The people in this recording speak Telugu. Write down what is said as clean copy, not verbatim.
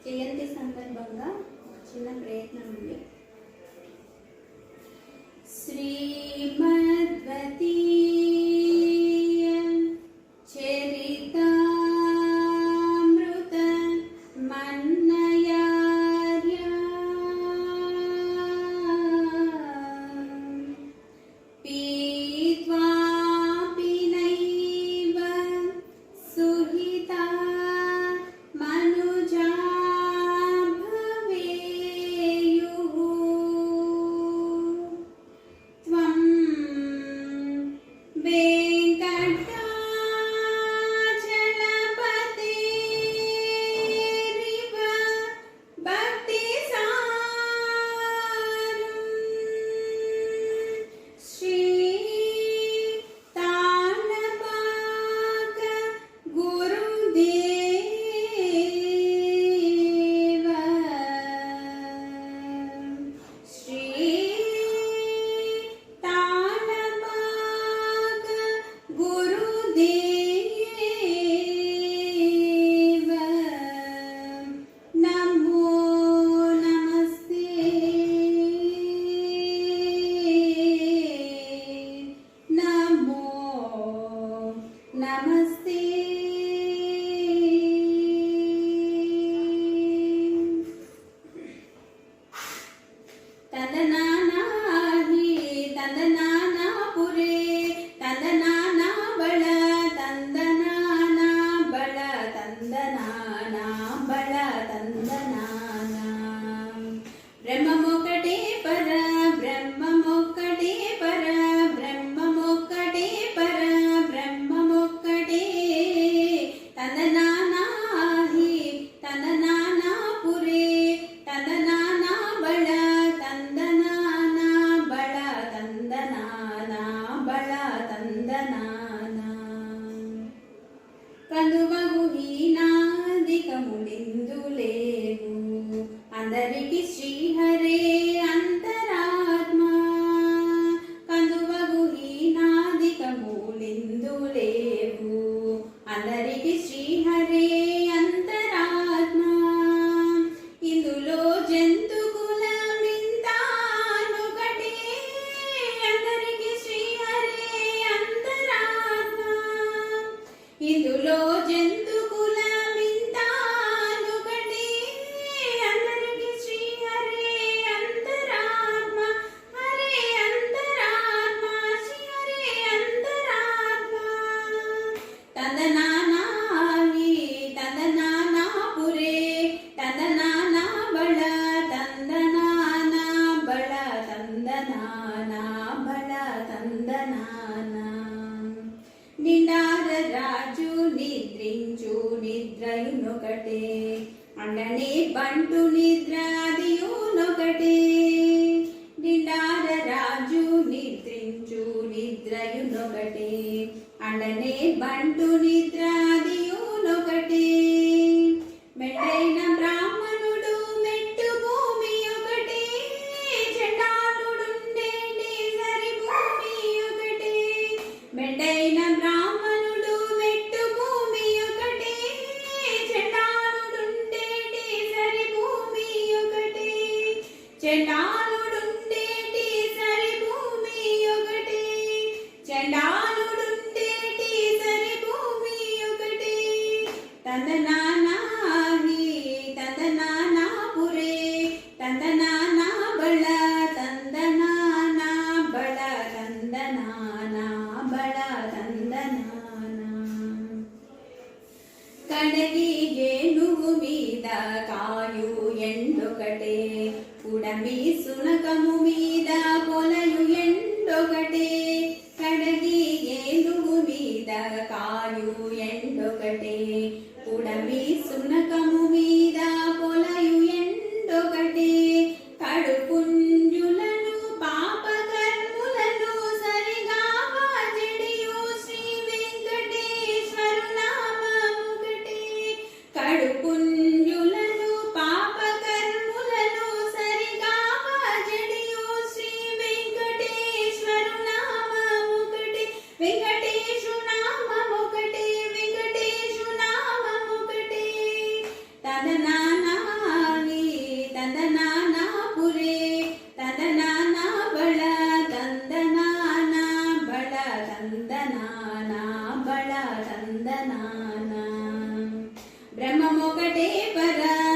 జయంతి సందర్భంగా చిన్న ప్రయత్నం ఉంది. శ్రీమద్వతి చరితామృత మన్నయార్య పీత్వా పినైవ సుహితా మనుజా భవేయుః త్వం వెంకటాచలపతిరివ భక్తిసారం శ్రీ తాళపాక గురుదేవ శ్రీ తాళపాక గురుదేవ నమో నమస్తే నమో నమస్తే తందనానాహి తందనానాపురే తందనానా బళ తందనానా బళ తందనానా బళ తందనానా బ్రహ్మమొక్కటే పర బ్రహ్మమొక్కటే పర బ్రహ్మమొక్కటే పర బ్రహ్మమొక్కటే తందనానాహి తందనానాపురే తందనానా బళ తందనానా బళ తందనానా బళ తందనానా కందువగు హీనాదికములిందులేవు అందరికి శ్రీహరే అంతరాత్మ కందువగు హీనాదికములిందులేవు అందరికి శ్రీహరే అంతరాత్మ ఇందులో జంతుకులమింతానొకటే అందరికి శ్రీహరే అంతరాత్మ ఇందులో జంతుకులమింతానొకటే అందరికి శ్రీహరే అంతరాత్మ హరే అంతరాత్మ శ్రీహరే అంతరాత్మ తందనానాహి తందనానాపురే తందనానా బళ తందనానా బళ తందనానా బళ తందనానా నిండార రాజు నిద్రించు నిద్రయునొకటే అండనే బంటు నిద్ర అదియునొకటే నిండార రాజు నిద్రించు నిద్రయునొకటే అండనే బంటు నిద్ర అదియునొకటే మెట్టైన బ్రాహ్మణుడు మెట్టు భూమి ఒకటే చండాలుడుండేటి సరి భూమి ఒకటే మెట్టైన బ్రాహ్మణుడు మెట్టు భూమి ఒకటే చండాలుడుండేటి సరి భూమి ఒకటే చండాలుడుండేటి సరి భూమి ఒకటే చండాలుడుండేటి సరి భూమి ఒకటే తందనానాహి తందనానాపురే తందనానా బళ తందనానా బళ తందనానా బళ తందనానా కడగి ఏనుగు మీద కాయు ఎండొకటే ఉడమి సునకము మీద పొలయు ఎండొకటే కడగి ఏనుగు మీద కాయు ఎండొకటే ఉడమి సునకము మీద పొలయు ఎండొకటే కడుపుంజులను పాపకర్ములను సరిగావా జడియు శ్రీ వెంకటేశ్వరు నామముకటే కడుపుంజులను పాపకర్ములను సరిగావా జడియు శ్రీ వెంకటేశ్వరు నామముకటే వెంకటేశు నామముకటే వెంకటేశు నామముకటే తదనానా తందనాన బ్రహ్మమొకటే పరా